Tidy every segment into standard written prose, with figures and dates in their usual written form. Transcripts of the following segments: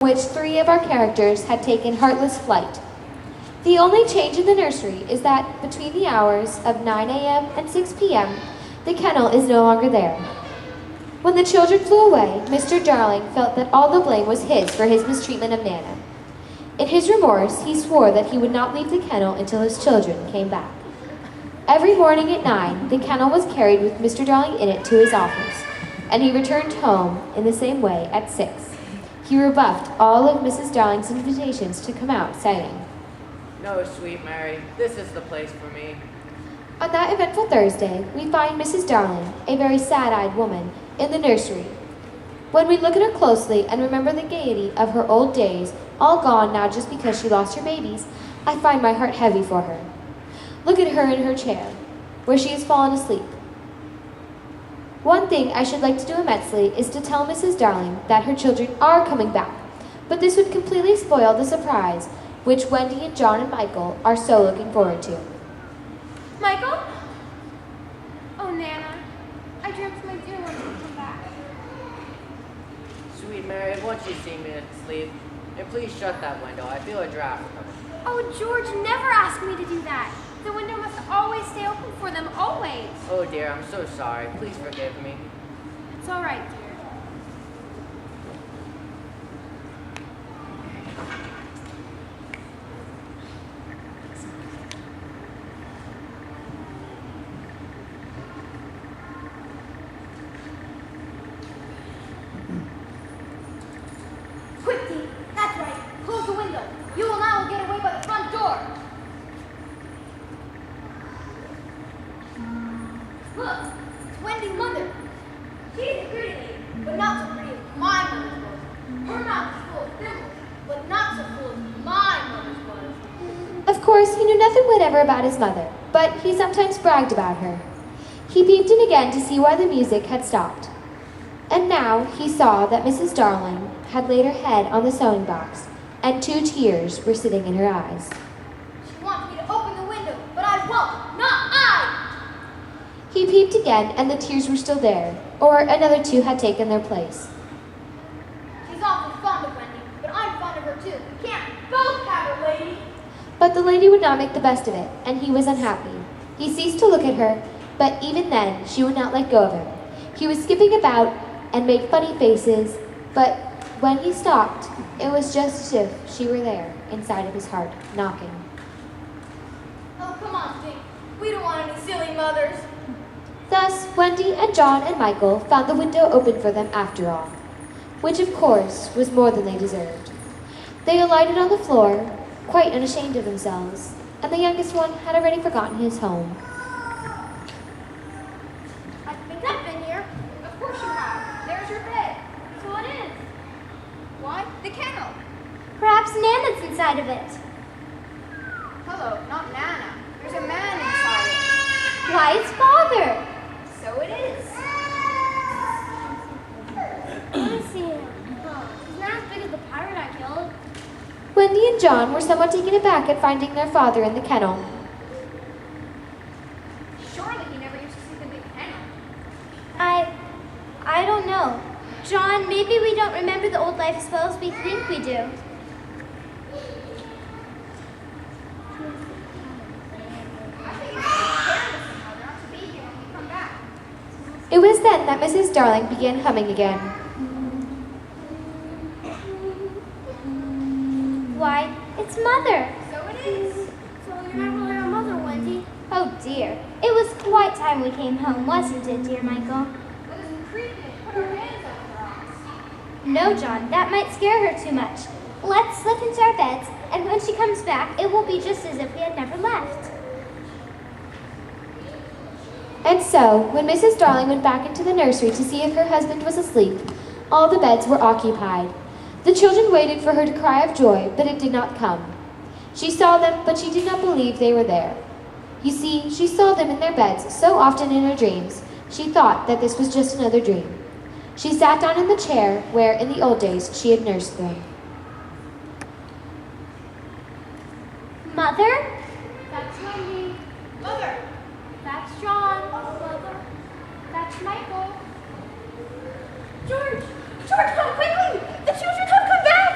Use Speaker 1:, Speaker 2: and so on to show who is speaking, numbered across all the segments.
Speaker 1: which 3 of our characters had taken heartless flight. The only change in the nursery is that between the hours of 9 a.m. and 6 p.m., the kennel is no longer there. When the children flew away, Mr. Darling felt that all the blame was his for his mistreatment of Nana. In his remorse, he swore that he would not leave the kennel until his children came back. Every morning at 9, the kennel was carried with Mr. Darling in it to his office, and he returned home in the same way at 6. He rebuffed all of Mrs. Darling's invitations to come out, saying,
Speaker 2: "No, sweet Mary, this is the place for me."
Speaker 1: On that eventful Thursday, we find Mrs. Darling, a very sad-eyed woman, in the nursery. When we look at her closely and remember the gaiety of her old days, all gone now just because she lost her babies, I find my heart heavy for her. Look at her in her chair, where she has fallen asleep. One thing I should like to do immensely is to tell Mrs. Darling that her children are coming back, but this would completely spoil the surprise which Wendy and John and Michael are so looking forward to.
Speaker 3: Michael? Oh, Nana, I dreamt my dear ones would come back.
Speaker 2: Sweet Mary, won't you see me asleep? And please shut that window. I feel a draft coming.
Speaker 3: Oh, George never asked me to do that. The window must always stay open for them, always.
Speaker 2: Oh dear, I'm so sorry. Please forgive me.
Speaker 3: It's all right, dear.
Speaker 4: Quick, Dee. That's right. Close the window. You and I will get away by the front door. Look, it's Wendy's mother. She's a pretty lady, but not so pretty as my mother's was. Her mouth is full of thimbles, but not so full as my mother's was.
Speaker 1: Of course, he knew nothing whatever about his mother, but he sometimes bragged about her. He peeped in again to see why the music had stopped. And now he saw that Mrs. Darling had laid her head on the sewing box, and 2 tears were sitting in her eyes.
Speaker 4: She wants me to open the window, but I won't. Not I!
Speaker 1: He peeped again, and the tears were still there, or another 2 had taken their place.
Speaker 4: She's awfully fond of Wendy, but I'm fond of her too. We can't both have her, lady.
Speaker 1: But the lady would not make the best of it, and he was unhappy. He ceased to look at her, but even then she would not let go of him. He was skipping about and made funny faces, but when he stopped, it was just as if she were there, inside of his heart, knocking.
Speaker 4: Oh, come on, Jane. We don't want any silly mothers.
Speaker 1: Thus, Wendy and John and Michael found the window open for them after all, which of course was more than they deserved. They alighted on the floor, quite unashamed of themselves, and the youngest one had already forgotten his home.
Speaker 4: I think I've been here. Of course you have. There's your bed. So it is. Why? The kennel.
Speaker 3: Perhaps Nana's inside of it.
Speaker 4: Hello, not Nana. There's a man inside it.
Speaker 3: Why, it's Father.
Speaker 4: So it is.
Speaker 3: Let me see him. He's not as big as the pirate I killed.
Speaker 1: Wendy and John were somewhat taken aback at finding their father in the kennel.
Speaker 4: Surely he never used to sleep in the kennel.
Speaker 3: I don't know. John, maybe we don't remember the old life as well as we think we do.
Speaker 1: It was then that Mrs. Darling began humming again.
Speaker 3: Why, it's Mother.
Speaker 4: So it is. So you're not really our mother, Wendy.
Speaker 3: Oh dear. It was quite time we came home, wasn't it, dear Michael?
Speaker 4: But this creepy put her hands over us.
Speaker 3: No, John, that might scare her too much. Let's slip into our beds, and when she comes back, it will be just as if we had never left.
Speaker 1: And so, when Mrs. Darling went back into the nursery to see if her husband was asleep, all the beds were occupied. The children waited for her to cry of joy, but it did not come. She saw them, but she did not believe they were there. You see, she saw them in their beds so often in her dreams, she thought that this was just another dream. She sat down in the chair where, in the old days, she had nursed them.
Speaker 3: Mother?
Speaker 4: That's Wendy. Mother. That's John. Mother. That's Michael. George! George, come quickly! The children have come back!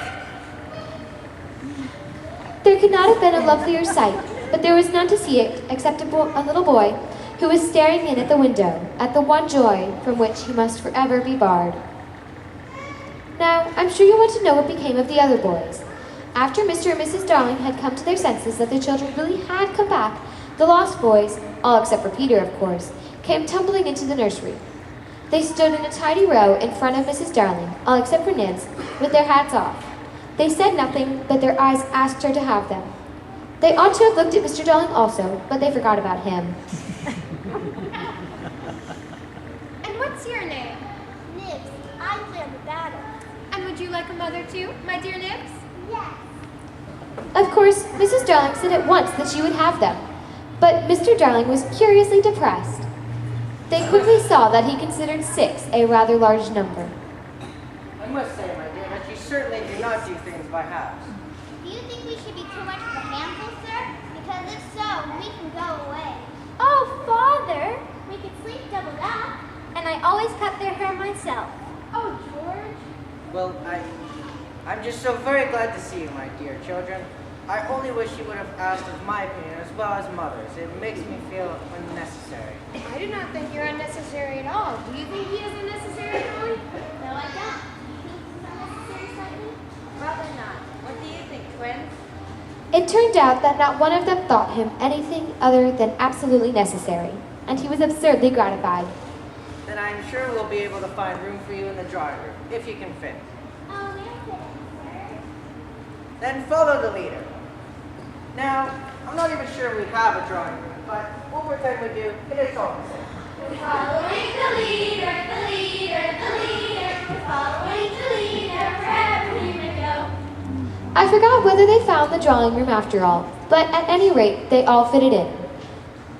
Speaker 1: There could not have been a lovelier sight, but there was none to see it except a little boy who was staring in at the window, at the one joy from which he must forever be barred. Now, I'm sure you want to know what became of the other boys. After Mr. and Mrs. Darling had come to their senses that the children really had come back, the lost boys, all except for Peter, of course, came tumbling into the nursery. They stood in a tidy row in front of Mrs. Darling, all except for Nibs, with their hats off. They said nothing, but their eyes asked her to have them. They ought to have looked at Mr. Darling also, but they forgot about him.
Speaker 5: And what's your name?
Speaker 3: Nibs, I play on the battle.
Speaker 5: And would you like a mother too, my dear Nibs?
Speaker 3: Yes.
Speaker 1: Of course, Mrs. Darling said at once that she would have them, but Mr. Darling was curiously depressed. They quickly saw that he considered 6 a rather large number.
Speaker 2: I must say, my dear, that you certainly do not do things by halves.
Speaker 3: Do you think we should be too much of a handful, sir? Because if so, we can go away.
Speaker 5: Oh, Father!
Speaker 3: We could sleep doubled up.
Speaker 5: And I always cut their hair myself.
Speaker 3: Oh, George.
Speaker 2: Well, I'm just so very glad to see you, my dear children. I only wish you would have asked of my opinion as well as mother's. It makes me feel unnecessary.
Speaker 5: I do not think you're unnecessary at all. Do you think he is unnecessary, Molly?
Speaker 3: No, I don't. Think he's unnecessary slightly?
Speaker 5: Probably not. What do you think, twins?
Speaker 1: It turned out that not one of them thought him anything other than absolutely necessary, and he was absurdly gratified.
Speaker 2: Then I'm sure we'll be able to find room for you in the drawing room, if you can fit.
Speaker 3: Oh, there's it, sir.
Speaker 2: Then follow the leader. Now, I'm not even sure we have a drawing room, but we'll pretend we do, and it's all the same.
Speaker 3: Following the leader, the leader, the leader. We're following the leader wherever we may go.
Speaker 1: I forgot whether they found the drawing room after all, but at any rate, they all fitted in.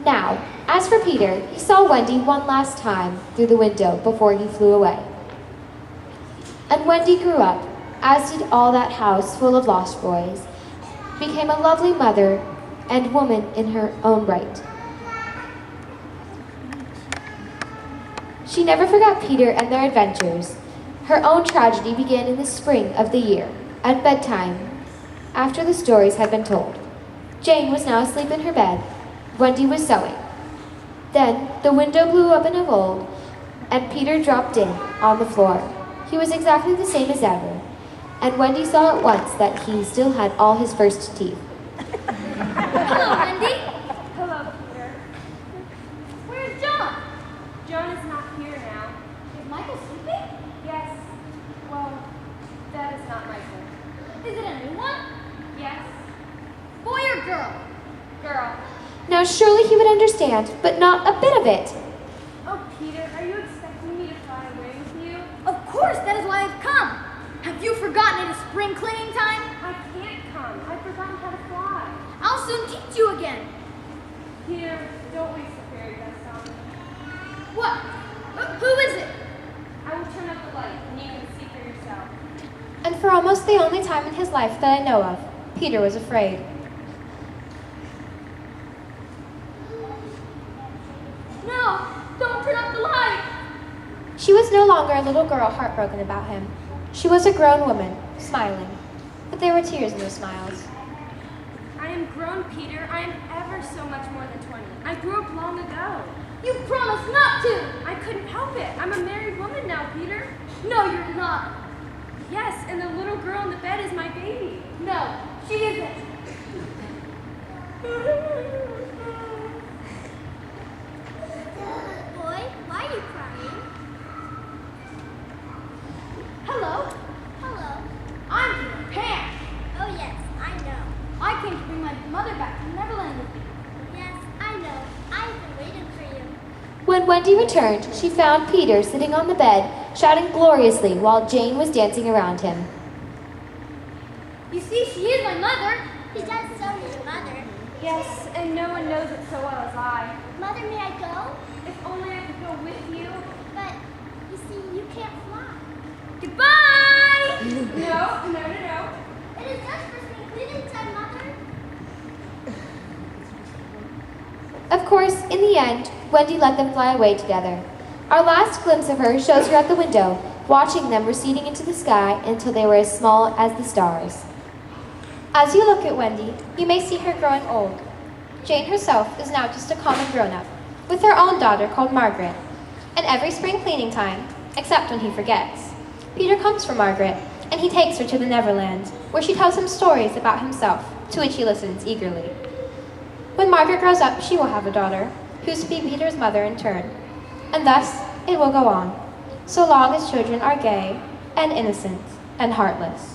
Speaker 1: Now, as for Peter, he saw Wendy one last time through the window before he flew away. And Wendy grew up, as did all that house full of lost boys, became a lovely mother and woman in her own right. She never forgot Peter and their adventures. Her own tragedy began in the spring of the year, at bedtime, after the stories had been told. Jane was now asleep in her bed. Wendy was sewing. Then the window blew open of old, and Peter dropped in on the floor. He was exactly the same as ever, and Wendy saw at once that he still had all his first teeth.
Speaker 3: Hello, Wendy.
Speaker 5: Hello, Peter.
Speaker 3: Where's John?
Speaker 5: John is not here now.
Speaker 3: Is Michael sleeping?
Speaker 5: Yes. Well, that is not Michael.
Speaker 3: Is it a new one?
Speaker 5: Yes.
Speaker 3: Boy or girl?
Speaker 5: Girl.
Speaker 1: Now surely he would understand, but not a bit of it.
Speaker 5: Oh, Peter, are you expecting me to fly away with you?
Speaker 4: Of course, that is why I've come. Have you forgotten it is spring cleaning time?
Speaker 5: I can't come. I've forgotten how to fly.
Speaker 4: I'll soon teach you again.
Speaker 5: Peter, don't waste the fairy dust on me.
Speaker 4: What? Who is it?
Speaker 5: I will turn up the light, and you can see for yourself.
Speaker 1: And for almost the only time in his life that I know of, Peter was afraid.
Speaker 4: No, don't turn off the light.
Speaker 1: She was no longer a little girl heartbroken about him. She was a grown woman, smiling. But there were tears in those smiles.
Speaker 5: I am grown, Peter. I am ever so much more than 20. I grew up long ago.
Speaker 4: You promised not to.
Speaker 5: I couldn't help it. I'm a married woman now, Peter.
Speaker 4: No, you're not.
Speaker 5: Yes, and the little girl in the bed is my baby.
Speaker 4: No, she isn't.
Speaker 3: Boy, why are you crying?
Speaker 4: Hello,
Speaker 3: Hello.
Speaker 4: I'm Peter Pan.
Speaker 3: Oh, yes, I know.
Speaker 4: I came to bring my mother back from Neverland with me.
Speaker 3: Yes, I know. I've been waiting for you.
Speaker 1: When Wendy returned, she found Peter sitting on the bed, shouting gloriously while Jane was dancing around him.
Speaker 4: You see, she is my mother.
Speaker 3: He does so his mother.
Speaker 5: Yes, and no one knows it so well as I.
Speaker 3: Mother, may I go?
Speaker 5: If only I could go with you.
Speaker 3: But, you see, you can't fly.
Speaker 4: Goodbye.
Speaker 5: No.
Speaker 3: It is just for spring cleaning time, Mother.
Speaker 1: Of course, in the end, Wendy let them fly away together. Our last glimpse of her shows her at the window, watching them receding into the sky until they were as small as the stars. As you look at Wendy, you may see her growing old. Jane herself is now just a common grown-up, with her own daughter called Margaret. And every spring cleaning time, except when he forgets, Peter comes for Margaret, and he takes her to the Neverland, where she tells him stories about himself, to which he listens eagerly. When Margaret grows up, she will have a daughter, who's to be Peter's mother in turn. And thus it will go on, so long as children are gay and innocent and heartless.